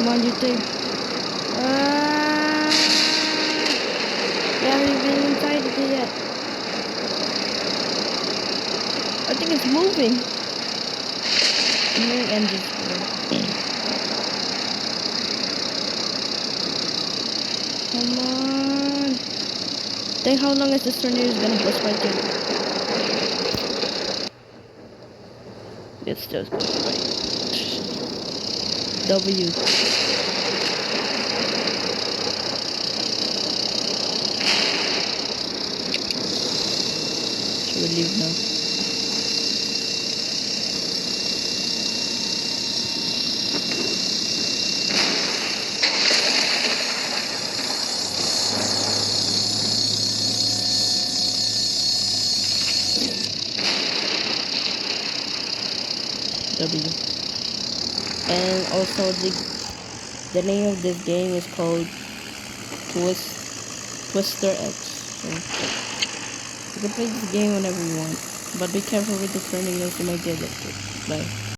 Come on, Utav. We haven't even inside it yet. I think it's moving. I'm gonna end this one. Come on. Think how long is this tornado is gonna bust my kid? It's just going right. W. Should we leave now? W. And also the name of this game is called twisterx. So you can play this game whenever you want, but be careful with the turning, else you might get it. Bye.